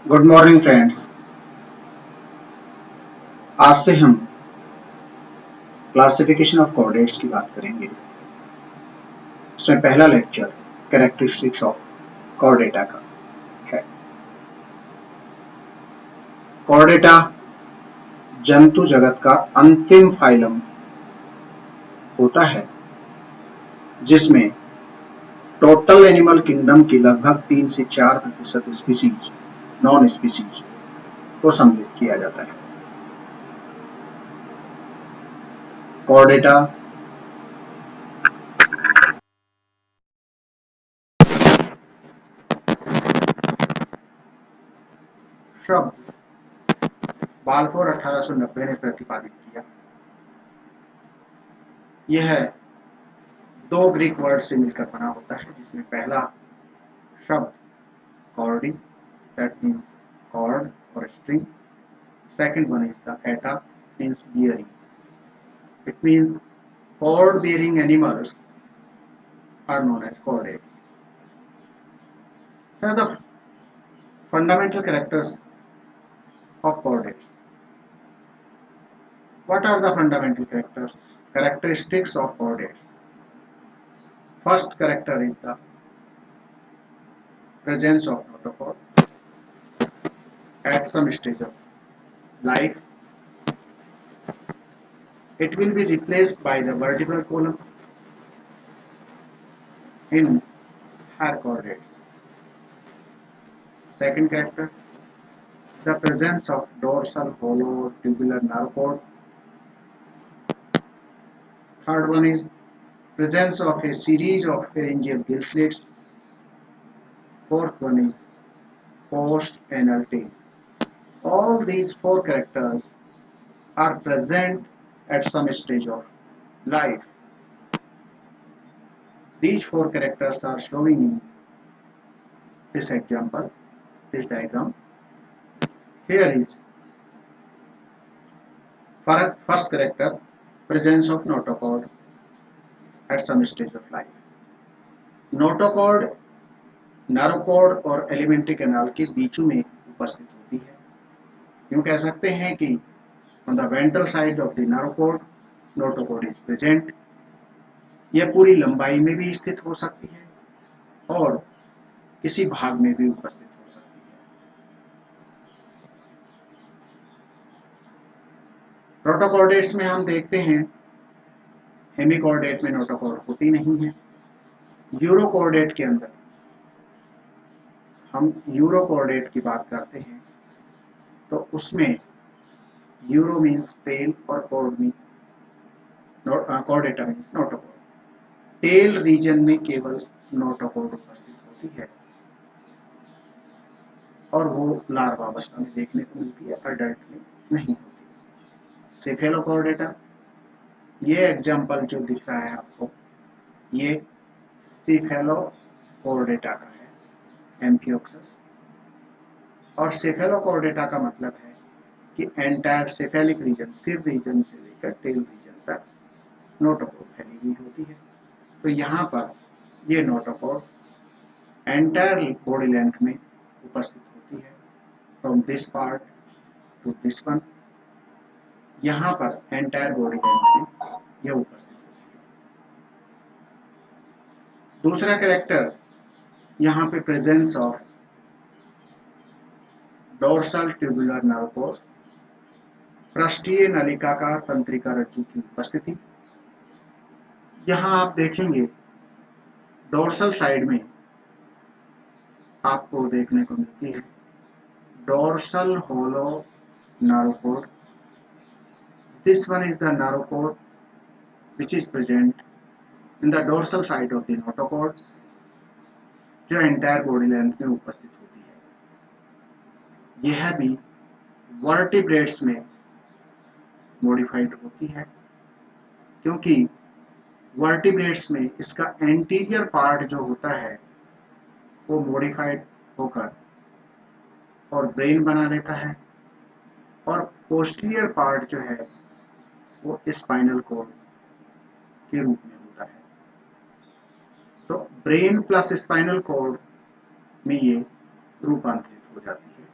Good morning friends. आज से हम क्लासिफिकेशन ऑफ कोऑर्डिनेट्स की बात करेंगे। इसमें पहला लेक्चर कैरेक्टरिस्टिक्स ऑफ कोऑर्डिनेटा का है। कोऑर्डिनेटा जंतु जगत का अंतिम फाइलम होता है जिसमें टोटल एनिमल किंगडम की लगभग 3 से 4% स्पीसीज नॉन स्पीसीज को सम्मिलित किया जाता है। कोऑर्डिनेटा शब्द बाल्फोर 1890 ने प्रतिपादित किया। यह दो ग्रीक वर्ड से मिलकर बना होता है, जिसमें पहला शब्द कॉर्डी, that means cord or string. Second one is the eta, means bearing. It means cord bearing animals are known as chordates. Here are the fundamental characters of chordates. What are the fundamental characteristics of chordates? First character is the presence of notochord at some stage of life. It will be replaced by the vertebral column in higher chordates. Second character, the presence of dorsal hollow tubular nerve cord. Third one is presence of a series of pharyngeal gill slits. Fourth one is post-anal tail. All these four characters are present at some stage of life. These four characters are showing in this example, this diagram. Here is first character, presence of notochord at some stage of life. Notochord nerve cord और alimentary canal के बीच में उपस्थित होती है। यूं कह सकते हैं कि on the ventral side of the nerve cord notochord is present. यह पूरी लंबाई में भी स्थित हो सकती है और किसी भाग में भी उपस्थित हो सकती है। प्रोटोकॉर्डेट्स में हम देखते हैं हेमिकॉर्डेट में नोटोकॉर्ड होती नहीं है। यूरोकॉर्डेट के अंदर हम यूरोकॉर्डेट की बात करते हैं तो उसमें यूरो मीन्स टेल और chord mean chordata means notochord. Tail region में केवल नोटोकॉर्ड उपस्थित होती है और वो लार्वा अवस्था में देखने को मिलती है, अडल्ट में नहीं होती। सेफेलोकॉर्डेटा, ये एग्जाम्पल जो दिख रहा है आपको, ये सेफेलोकॉर्डेटा का है, एम्फियोक्सस। और सेफेलोकॉर्डेटा का मतलब है कि एंटायर सेफेलिक रीजन, सिर रीजन से लेकर टेल रीजन तक नोटोकॉर्ड फैली हुई होती है। तो यहाँ पर ये नोटोकॉर्ड एंटायर बॉडी लेंथ में उपस्थित होती है, from this part two this one. यहाँ पर एंटायर बॉडी लेंथ में यह उपस्थित होती है। दूसरा कैरेक्टर, यहाँ पे presence of dorsal tubular nerve code, पृष्ठीय नलिकाकार तंत्रिका रज्जु की उपस्थिति। यहाँ आप देखेंगे डोर्सल साइड में आपको देखने को मिलती है dorsal hollow nerve cord. This one is the nerve cord which is present in the dorsal side of the notochord, जो एंटायर बॉडी लेंथ में उपस्थित होती है। यह भी वर्टिब्रेट्स में मॉडिफाइड होती है, क्योंकि वर्टिब्रेट्स में इसका एंटीरियर पार्ट जो होता है वो मॉडिफाइड होकर और ब्रेन बना लेता है और पोस्टीरियर पार्ट जो है वो स्पाइनल कॉर्ड के रूप में होता है। तो ब्रेन प्लस स्पाइनल कॉर्ड में ये रूपांतरित हो जाती है।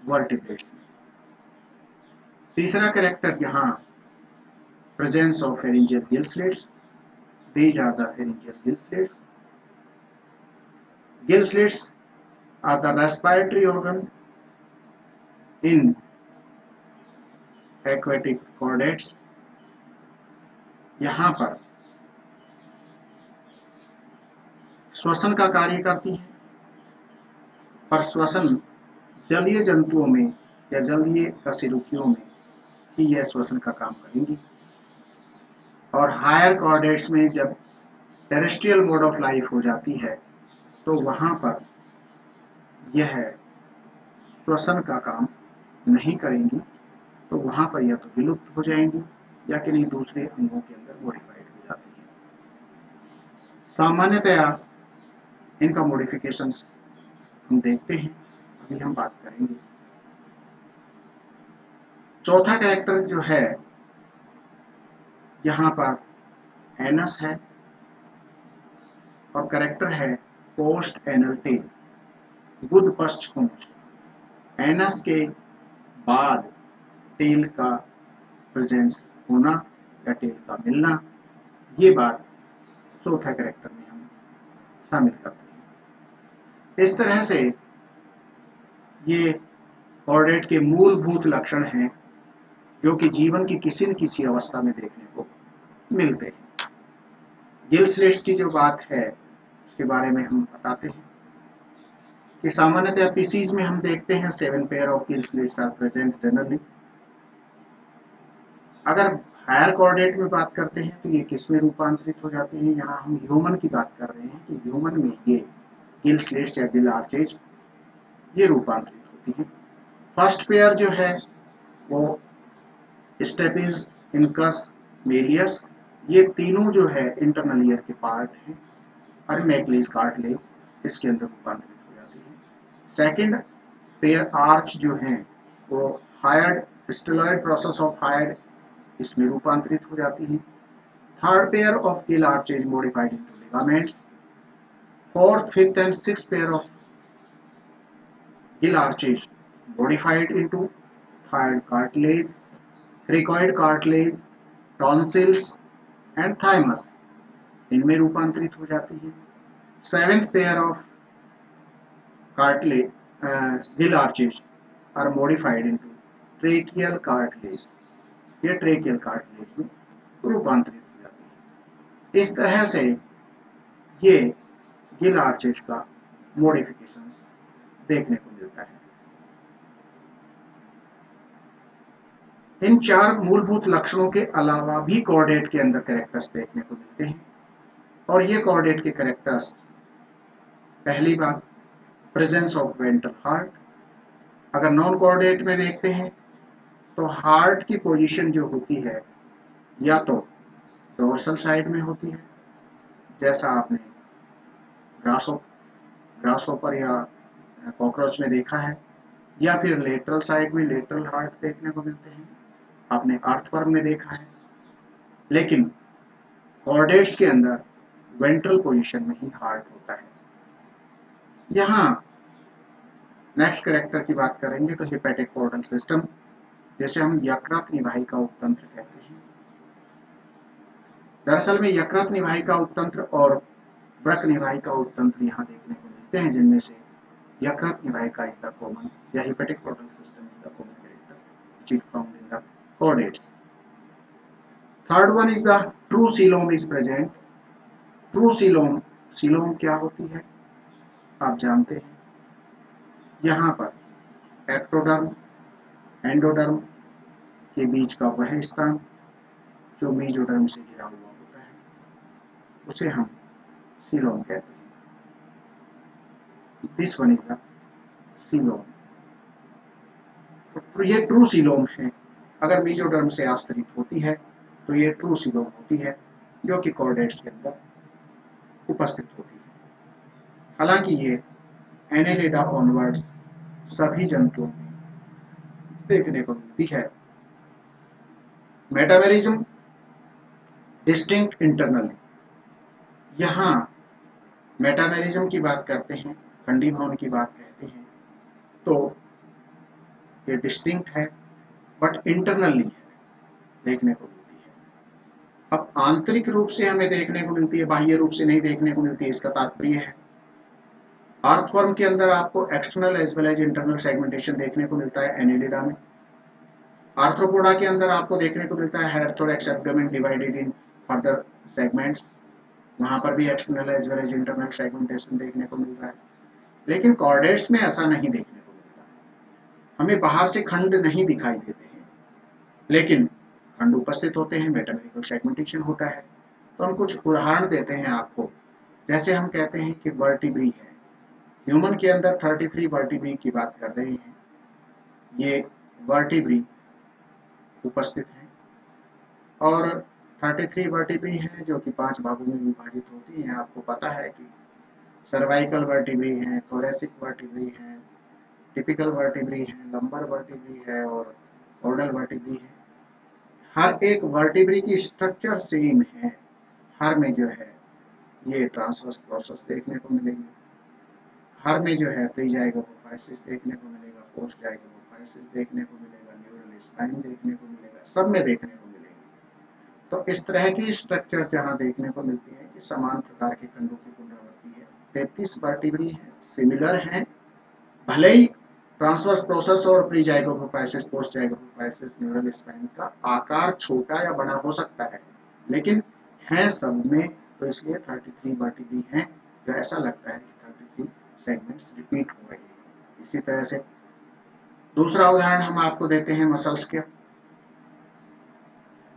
वर्टिब्रेट्स में। तीसरा कैरेक्टर यहाँ presence of pharyngeal gill slits. These are the pharyngeal gill slits. Gill slits are the respiratory organ in aquatic chordates. यहाँ पर श्वसन का कार्य करती है, पर श्वसन जलीय जंतुओं में या जलीय कशेरुकियों में ही यह श्वसन का काम करेंगी। और हायर कॉर्डेट्स में जब टेरेस्ट्रियल मोड ऑफ लाइफ हो जाती है तो वहां पर यह श्वसन का काम नहीं करेंगी, तो वहां पर या तो विलुप्त हो जाएंगी या कि नहीं दूसरे अंगों के अंदर मॉडिफाइड हो जाती है। सामान्यतया इनका मॉडिफिकेशंस हम देखते हैं, अभी हम बात करेंगे। चौथा कैरेक्टर जो है यहाँ पर एनस है और कैरेक्टर है पोस्ट एनल टेल, गुद पश्च पूंछ। एनस के बाद टेल का प्रेजेंस होना या टेल का मिलना, ये बात चौथा कैरेक्टर में हम शामिल करते हैं। इस तरह से ये कॉर्डेट के मूलभूत लक्षण हैं जो कि जीवन की किसी न किसी अवस्था में देखने को मिलते हैं। गिल स्लेट्स की जो बात है उसके बारे में हम बताते हैं कि सामान्यतः पीसीज में हम देखते हैं 7 pair of gill slits are present generally. अगर हायर कॉर्डेट में बात करते हैं तो ये किस में रूपांतरित हो जाते हैं, यहाँ हम ह्यूमन की बात कर रहे हैं कि ह्यूमन में ये गिल स्लेट्स या गिल आर्चेज ये रूपांतरित होती हैं। फर्स्ट पेयर जो है वो स्टेपिस, इनकस, मेलियस, ये तीनों जो है इंटरनल ईयर के पार्ट हैं और मैकलेस कार्टिलेज इसके अंदर रूपांतरित हो जाती है। सेकंड पेयर आर्च जो हैं वो हायर्ड स्टेलॉइड प्रोसेस ऑफ हायर्ड इसमें रूपांतरित हो जाती है। Third pair of Gill arches modified into ligaments. Fourth, fifth and sixth pair of Gill arches modified into thyroid cartilage, cricoid cartilage, tonsils and thymus, इनमें रूपांतरित हो जाती है। Seventh pair of cartilage gill arches are modified into tracheal cartilage, ये tracheal cartilage में रूपांतरित हो जाती है। इस तरह से ये गिल आर्चेज का मॉडिफिकेशन देखने को मिलता है। इन चार मूलभूत लक्षणों के अलावा भी कॉर्डेट के अंदर कैरेक्टर्स देखने को मिलते हैं और ये कॉर्डेट के कैरेक्टर्स, पहली बात प्रेजेंस ऑफ वेंट्रल हार्ट। अगर नॉन कॉर्डेट में देखते हैं तो हार्ट की पोजीशन जो होती है या तो डोर्सल साइड में होती है, जैसा आपने ग्रासोपर या कॉकरोच में देखा है, या फिर लेटरल साइड में लेटरल हार्ट देखने को मिलते हैं, आपने अर्थवर्म में देखा है। लेकिन कॉर्डेट्स के अंदर वेंट्रल पोजीशन में ही हार्ट होता है। यहाँ नेक्स्ट कैरेक्टर की बात करेंगे तो हेपेटिक पोर्टल सिस्टम, जैसे हम यकृत निवाहिका उपतंत्र कहते हैं। दरअसल में यकृत निवाहिका उपतंत्र और वृक्क निवाहिका उपतंत्र यहाँ देखने को मिलते हैं, जिनमें से यकृत निवाहिका इज द कॉमन या hepatic portal system is the common character which is found in the chordates. Third one is the true coelom is present. True coelom, coelom क्या होती है आप जानते हैं। यहाँ पर एक्टोडर्म एंडोडर्म के बीच का वह स्थान जो मेसोडर्म से घिरा हुआ होता है उसे हम सीलोम कहते हैं। This one is the coelom. तो ये ट्रू सीलोम है। अगर मेसोडर्म से आश्रित होती है तो ये ट्रू सीलोम होती है जो कि कॉर्डेट्स के अंदर उपस्थित होती है। हालांकि ये एनेलिडा ऑनवर्ड्स सभी जंतुओं में देखने को मिलती है। मेटामेरिज्म डिस्टिंक्ट इंटरनली, यहाँ मेटामेरिज्म की बात करते हैं, खंडीभवन की बात कहते हैं, तो ये डिस्टिंक्ट है बट इंटरनली देखने को मिलती है। अब आंतरिक रूप से हमें देखने को मिलती है, बाह्य रूप से नहीं देखने को मिलती है, इसका तात्पर्य है अर्थवर्म के अंदर आपको external as well as internal segmentation देखने को मिलता है एनेलिडा में। आर्थ्रोपोडा के अंदर आपको देखने को मिलता है head, thorax, abdomen divided in further segments, वहां पर भी external as well as internal segmentation देखने को मिल रहा है। लेकिन कॉर्डेट्स में ऐसा नहीं देखने को मिलता, हमें बाहर से खंड नहीं दिखाई देते हैं, लेकिन खंड उपस्थित होते हैं, मेटामेरिकल सेगमेंटेशन होता है। तो हम कुछ उदाहरण देते हैं आपको, जैसे हम कहते हैं कि वर्टिब्री है, ह्यूमन के अंदर 33 वर्टिब्री की बात कर रहे हैं, ये वर्टिब्री उपस्थित है और 33 वर्टिब्री हैं जो कि 5 भागों में विभाजित होती हैं। आपको पता है कि सर्वाइकल वर्टिब्री हैं, थोरेसिक वर्टिब्री हैं, टिपिकल वर्टिब्री है, लंबर वर्टिब्री है और कॉर्डल वर्टिब्री है। हर एक वर्टिब्री की स्ट्रक्चर सेम है, हर में जो है ये ट्रांसवर्स प्रोसेस देखने को मिलेंगे, हर में जो है प्रीजाइगोफाइसिस देखने को मिलेगा, पोस्ट जाइगोफाइसिस देखने को मिलेगा, न्यूरल स्पाइन देखने को मिलेगा, सब में देखने को मिलेंगे। तो इस तरह की स्ट्रक्चर जहाँ देखने को मिलती है कि समान प्रकार के खंडों की पुनरावृत्ति है। 33 वर्टिब्री है, सिमिलर हैं, भले ही ट्रांसवर्स प्रोसेस और प्री जाइगोफाइसिस, पोस्ट जाइगोफाइसिस, न्यूरल स्पाइन का आकार छोटा या बड़ा हो सकता है, लेकिन हैं सब में, तो इसलिए 33 वर्टिब्री हैं, जो ऐसा लगता है कि 33 सेगमेंट्स रिपीट हो रहे हैं। इसी तरह से दूसरा उदाहरण हम आपको देते हैं मसल्स के।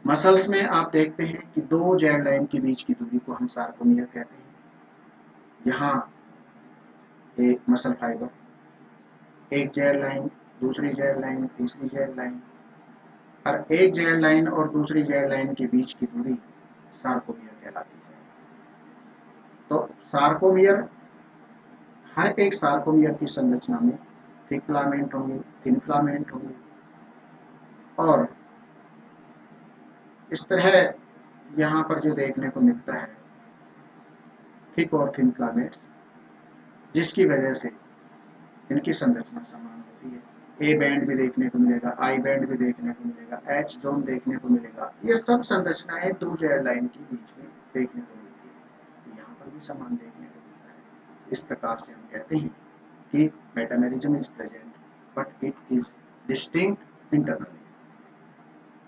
मसल्स में आप देखते हैं कि दो जेड लाइन के बीच की दूरी को हम सार्कोमियर कहते हैं। यहाँ एक मसल फाइबर, एक जेड लाइन, दूसरी जेड लाइन, तीसरी जेड लाइन, और एक जेड लाइन और दूसरी जेड लाइन के बीच की दूरी सार्कोमियर कहलाती है। तो सार्कोमियर, हर एक सार्कोमियर की संरचना में थिक फिलामेंट होंगे, थिन फिलामेंट होंगे और इस तरह यहाँ पर जो देखने को मिलता है थिक और थिन फिलामेंट्स, जिसकी वजह से इनकी संरचना समान होती है। ए बैंड भी देखने को मिलेगा, आई बैंड भी देखने को मिलेगा, एच जोन देखने को मिलेगा। ये सब संरचनाएं दो जेड लाइन के बीच में देखने को मिलती है, यहाँ पर भी समान देखने को मिलता है। इस प्रकार से हम कहते हैं कि metamerism is present but it is distinct internally.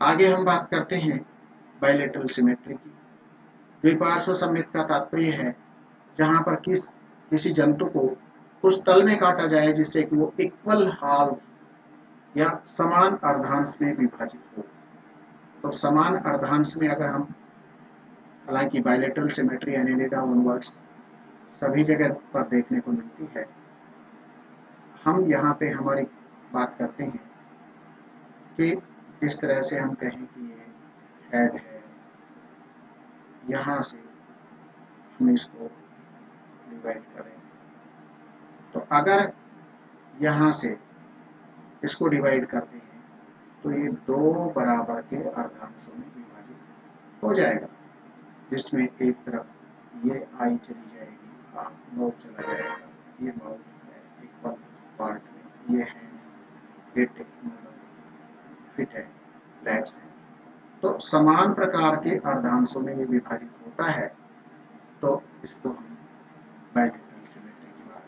आगे हम बात करते हैं बायलेटरल सिमेट्री की। द्विपार्श्व सममित का तात्पर्य है जहां पर किसी जंतु को उस तल में काटा जाए जिससे कि वो इक्वल हाफ या समान अर्धांश में विभाजित हो। तो समान अर्धांश में अगर हम, हालांकि बायलेटरल सिमेट्री एनेलिडा ओनवर्ड्स सभी जगह पर देखने को मिलती है, हम यहाँ पे हमारी बात करते हैं कि जिस तरह से हम कहें कि ये हेड है, यहाँ से हम इसको डिवाइड करें, तो अगर यहाँ से इसको डिवाइड करते हैं तो ये दो बराबर के अर्धांशों में विभाजित हो जाएगा, जिसमें एक तरफ ये आई चली जाएगी, माउथ चला जाएगा, ये माउथ है इक्वल पार्ट में, ये हैंड, ये फिट है, लेग्स है, तो समान प्रकार के अर्धांशों में ये विभाजित होता है। तो इसको हम बायलेटरल सिमेट्री की बात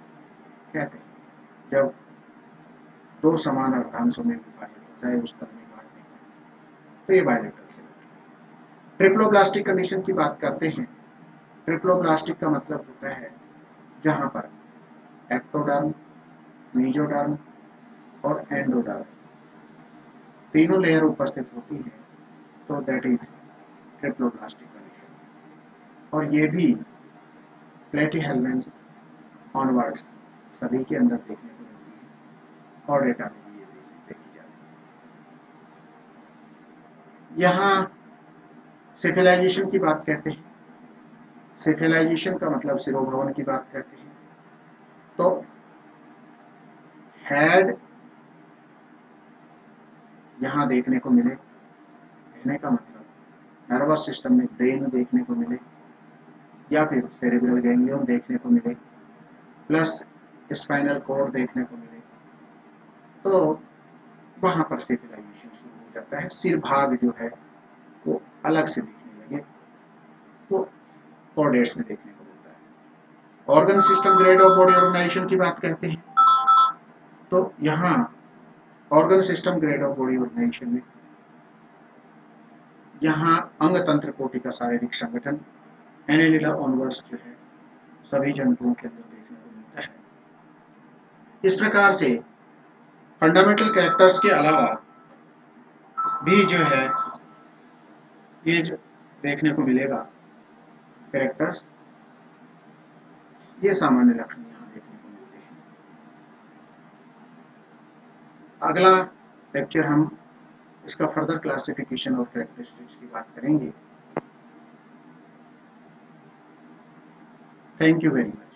कहते हैं, जब दो समान अर्धांशों में विभाजित होता है उस तल में काटने का, तो ये बायलेटरल सिमेट्री। ट्रिप्लोब्लास्टिक कंडीशन की बात करते हैं। ट्रिप्लोब्लास्टिक का मतलब होता है जहां पर एक्टोडर्म, मेसोडर्म और एंडोडर्म तीनों लेयर उपस्थित होती है, तो दैट इज ट्रिप्लोब्लास्टिक कंडीशन। और ये भी प्लेटीहेल्मिन्थ ऑनवर्ड्स सभी के अंदर देखने को मिलती है और डेटा में भी ये देखी जाती है। यहाँ सेफेलाइजेशन की बात कहते हैं। सेफेलाइजेशन का मतलब सिरोभवन की बात कहते हैं। तो हेड यहाँ देखने को मिले, कहने का मतलब नर्वस सिस्टम में ब्रेन देखने को मिले या फिर सेरेब्रल गैंग्लियन देखने को मिले, प्लस स्पाइनल कॉर्ड देखने को मिले, तो वहां पर सिविलाइजेशन शुरू हो जाता है, सिर भाग जो है वो अलग से दिखने लगे, वो कॉर्डेट्स में देखने को मिलता है। Organ system grade of body organisation की बात कहते हैं, तो यहाँ organ system grade of body organisation में यहाँ अंग तंत्र कोटि का शारीरिक संगठन एनेलिडा ऑनवर्ड्स जो है सभी जंतुओं के अंदर देखने को मिलता है। इस प्रकार से फंडामेंटल कैरेक्टर्स के अलावा भी जो है ये जो देखने को मिलेगा कैरेक्टर्स, ये सामान्य लक्षण यहाँ देखने को मिलते हैं। अगला लेक्चर हम इसका फर्दर क्लासिफिकेशन और कैरेक्टरिस्टिक्स की बात करेंगे। Thank you very much.